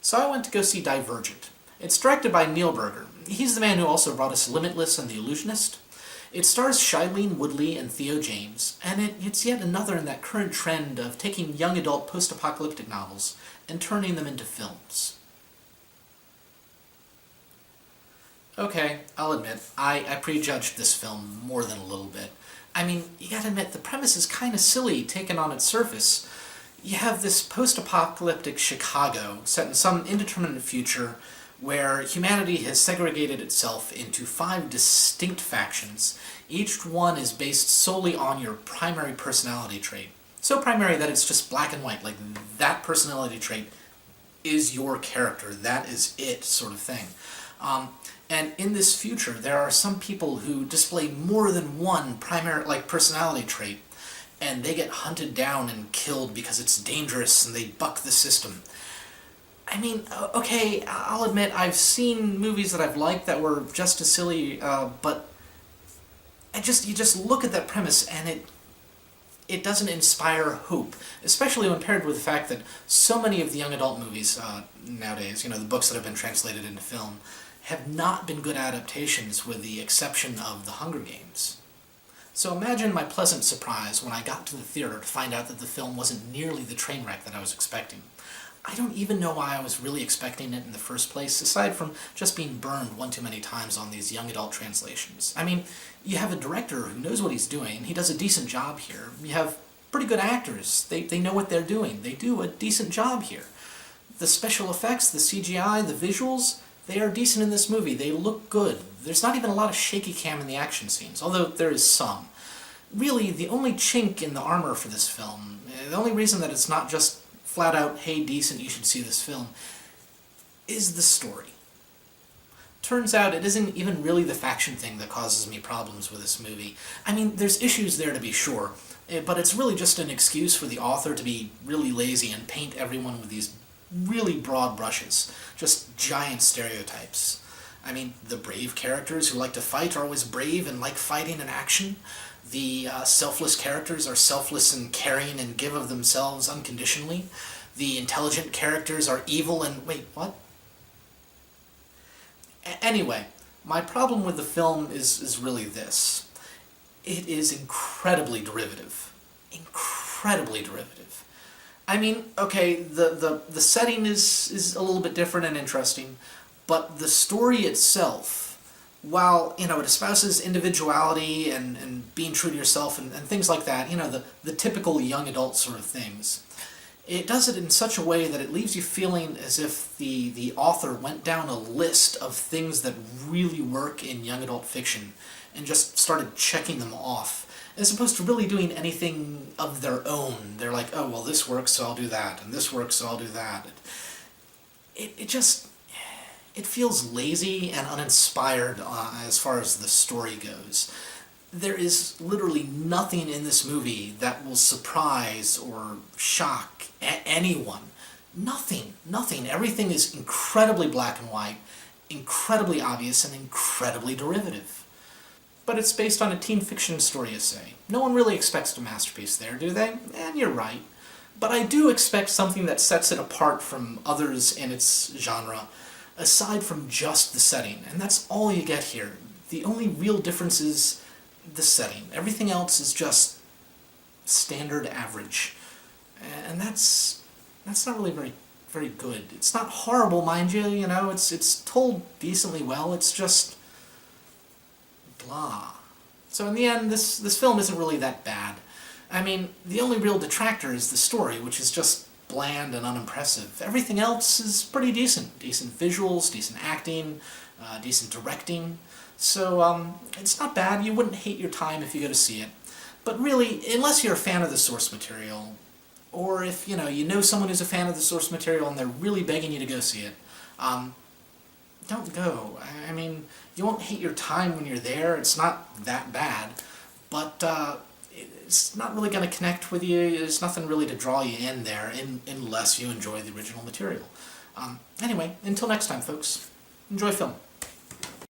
So I went to go see Divergent. It's directed by Neil Berger. He's the man who also brought us Limitless and The Illusionist. It stars Shailene, Woodley, and Theo James, and it's yet another in that current trend of taking young adult post-apocalyptic novels and turning them into films. Okay, I'll admit, I prejudged this film more than a little bit. I mean, you gotta admit, the premise is kinda silly taken on its surface. You have this post-apocalyptic Chicago set in some indeterminate future where humanity has segregated itself into 5 distinct factions. Each one is based solely on your primary personality trait. So primary that it's just black and white, like that personality trait is your character, that is it, sort of thing. And in this future, there are some people who display more than one primary, personality trait, and they get hunted down and killed because it's dangerous and they buck the system. I mean, okay, I'll admit I've seen movies that I've liked that were just as silly, but you just look at that premise and it doesn't inspire hope, especially when paired with the fact that so many of the young adult movies nowadays, the books that have been translated into film, have not been good adaptations with the exception of The Hunger Games. So imagine my pleasant surprise when I got to the theater to find out that the film wasn't nearly the train wreck that I was expecting. I don't even know why I was really expecting it in the first place, aside from just being burned one too many times on these young adult translations. I mean, you have a director who knows what he's doing, he does a decent job here. You have pretty good actors, they know what they're doing, they do a decent job here. The special effects, the CGI, the visuals, they are decent in this movie, they look good. There's not even a lot of shaky cam in the action scenes, although there is some. Really, the only chink in the armor for this film, the only reason that it's not just flat out, hey, decent, you should see this film, is the story. Turns out it isn't even really the faction thing that causes me problems with this movie. I mean, there's issues there to be sure, but it's really just an excuse for the author to be really lazy and paint everyone with these really broad brushes, just giant stereotypes. I mean, the brave characters who like to fight are always brave and like fighting and action. The selfless characters are selfless and caring and give of themselves unconditionally. The intelligent characters are evil and... wait, what? Anyway, my problem with the film is really this. It is incredibly derivative. Incredibly derivative. I mean, okay, the setting is a little bit different and interesting, but the story itself, while, it espouses individuality and being true to yourself and things like that, the typical young adult sort of things, it does it in such a way that it leaves you feeling as if the author went down a list of things that really work in young adult fiction and just started checking them off, as opposed to really doing anything of their own. They're like, oh, well, this works, so I'll do that, and this works, so I'll do that. It feels lazy and uninspired as far as the story goes. There is literally nothing in this movie that will surprise or shock anyone. Nothing. Everything is incredibly black and white, incredibly obvious, and incredibly derivative. But it's based on a teen fiction story essay. No one really expects a masterpiece there, do they? And you're right. But I do expect something that sets it apart from others in its genre, aside from just the setting, and that's all you get here. The only real difference is the setting. Everything else is just standard average, and that's not really very good. It's not horrible, mind you. It's told decently well. It's just blah. So in the end, this film isn't really that bad. I mean, the only real detractor is the story, which is just bland and unimpressive. Everything else is pretty decent. Decent visuals, decent acting, decent directing. So, it's not bad. You wouldn't hate your time if you go to see it. But really, unless you're a fan of the source material, or if, you know someone who's a fan of the source material and they're really begging you to go see it, don't go. I mean, you won't hate your time when you're there. It's not that bad. But, it's not really going to connect with you. There's nothing really to draw you in there unless you enjoy the original material. Anyway, until next time, folks, enjoy film.